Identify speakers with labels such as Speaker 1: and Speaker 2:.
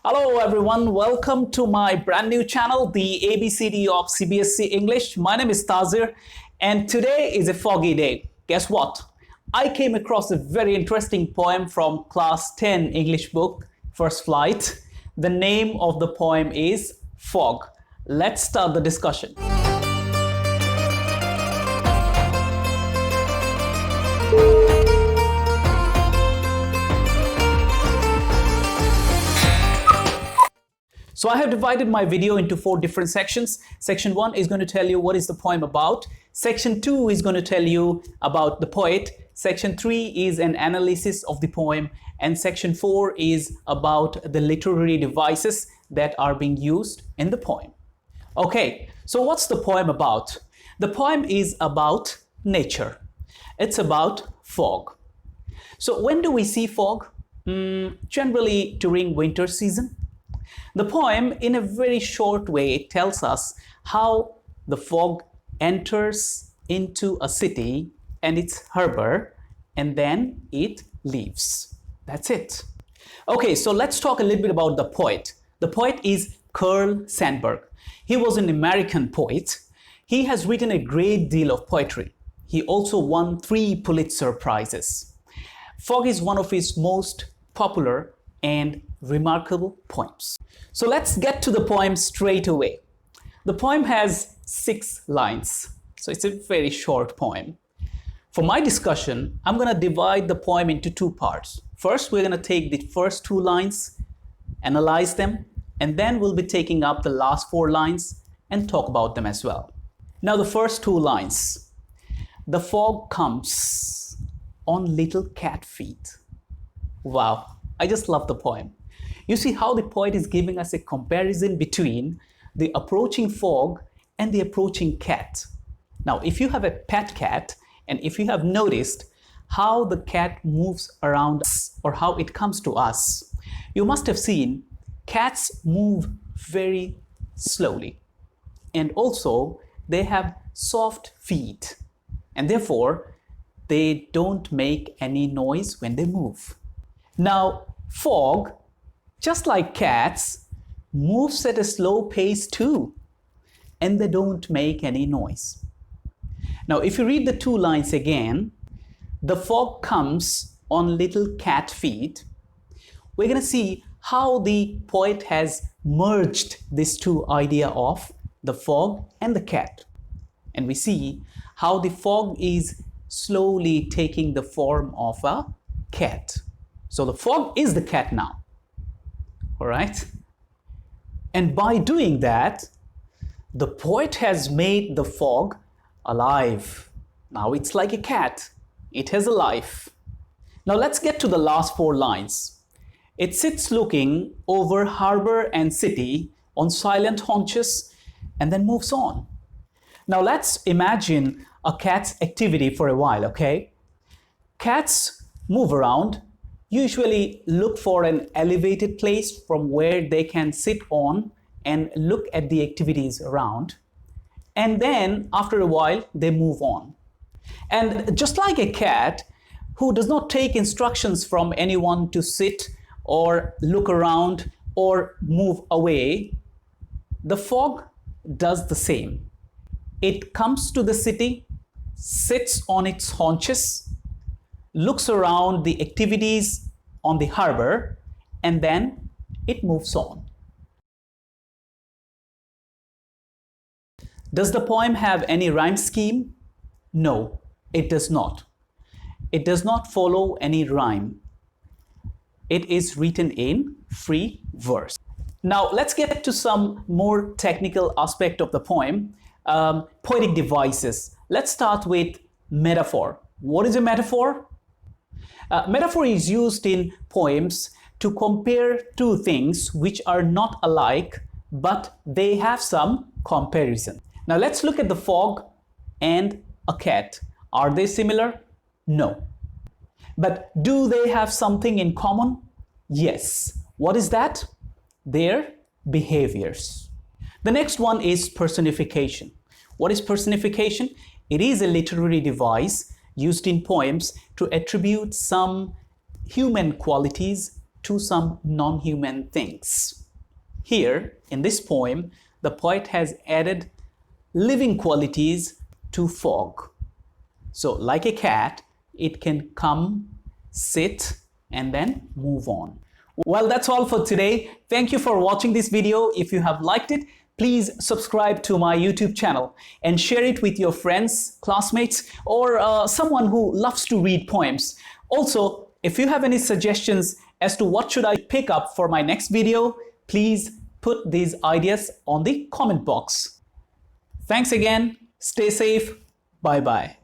Speaker 1: Hello everyone, welcome to my brand new channel, the ABCD of Cbse English. My name is Tazir and today is a foggy day. Guess what? I came across a very interesting poem from class 10 English book, First Flight. The name of the poem is Fog. Let's start the discussion. So I have divided my video into 4 different sections. Section 1 is going to tell you what is the poem about. Section 2 is going to tell you about the poet. Section 3 is an analysis of the poem. And Section 4 is about the literary devices that are being used in the poem. Okay, so what's the poem about? The poem is about nature. It's about fog. So when do we see fog? Generally during winter season. The poem, in a very short way, tells us how the fog enters into a city and its harbor, and then it leaves. That's it. Okay, so let's talk a little bit about the poet. The poet is Carl Sandburg. He was an American poet. He has written a great deal of poetry. He also won 3 Pulitzer Prizes. Fog is one of his most popular and remarkable poems. So let's get to the poem straight away. The poem has 6 lines, so it's a very short poem. For my discussion, I'm going to divide the poem into 2 parts. First, we're going to take the first 2 lines, analyze them, and then we'll be taking up the last 4 lines and talk about them as well. Now the first 2 lines. The fog comes on little cat feet. Wow, I just love the poem. You see how the poet is giving us a comparison between the approaching fog and the approaching cat. Now, if you have a pet cat, and if you have noticed how the cat moves around us or how it comes to us, you must have seen cats move very slowly. And also, they have soft feet, and therefore, they don't make any noise when they move. Now, fog, just like cats, moves at a slow pace too, and they don't make any noise. Now, if you read the 2 lines again, the fog comes on little cat feet. We're going to see how the poet has merged these 2 ideas of the fog and the cat. And we see how the fog is slowly taking the form of a cat. So the fog is the cat now. All right? And by doing that, the poet has made the fog alive. Now it's like a cat. It has a life. Now let's get to the last 4 lines. It sits looking over harbor and city on silent haunches and then moves on. Now let's imagine a cat's activity for a while, okay? Cats move around, usually look for an elevated place from where they can sit on and look at the activities around. And then after a while, they move on. And just like a cat who does not take instructions from anyone to sit or look around or move away, the fog does the same. It comes to the city, sits on its haunches, looks around the activities on the harbor, and then it moves on. Does the poem have any rhyme scheme? No, it does not. It does not follow any rhyme. It is written in free verse. Now let's get to some more technical aspect of the poem. Poetic devices. Let's start with metaphor. What is a metaphor? Metaphor is used in poems to compare 2 things which are not alike, but they have some comparison. Now let's look at the fog and a cat. Are they similar? No. But do they have something in common? Yes. What is that? Their behaviors. The next one is personification. What is personification? It is a literary device used in poems to attribute some human qualities to some non-human things. Here, in this poem, the poet has added living qualities to fog. So, like a cat, it can come, sit, and then move on. Well, that's all for today. Thank you for watching this video. If you have liked it, please subscribe to my YouTube channel and share it with your friends, classmates, or someone who loves to read poems. Also, if you have any suggestions as to what should I pick up for my next video, please put these ideas on the comment box. Thanks again. Stay safe. Bye-bye.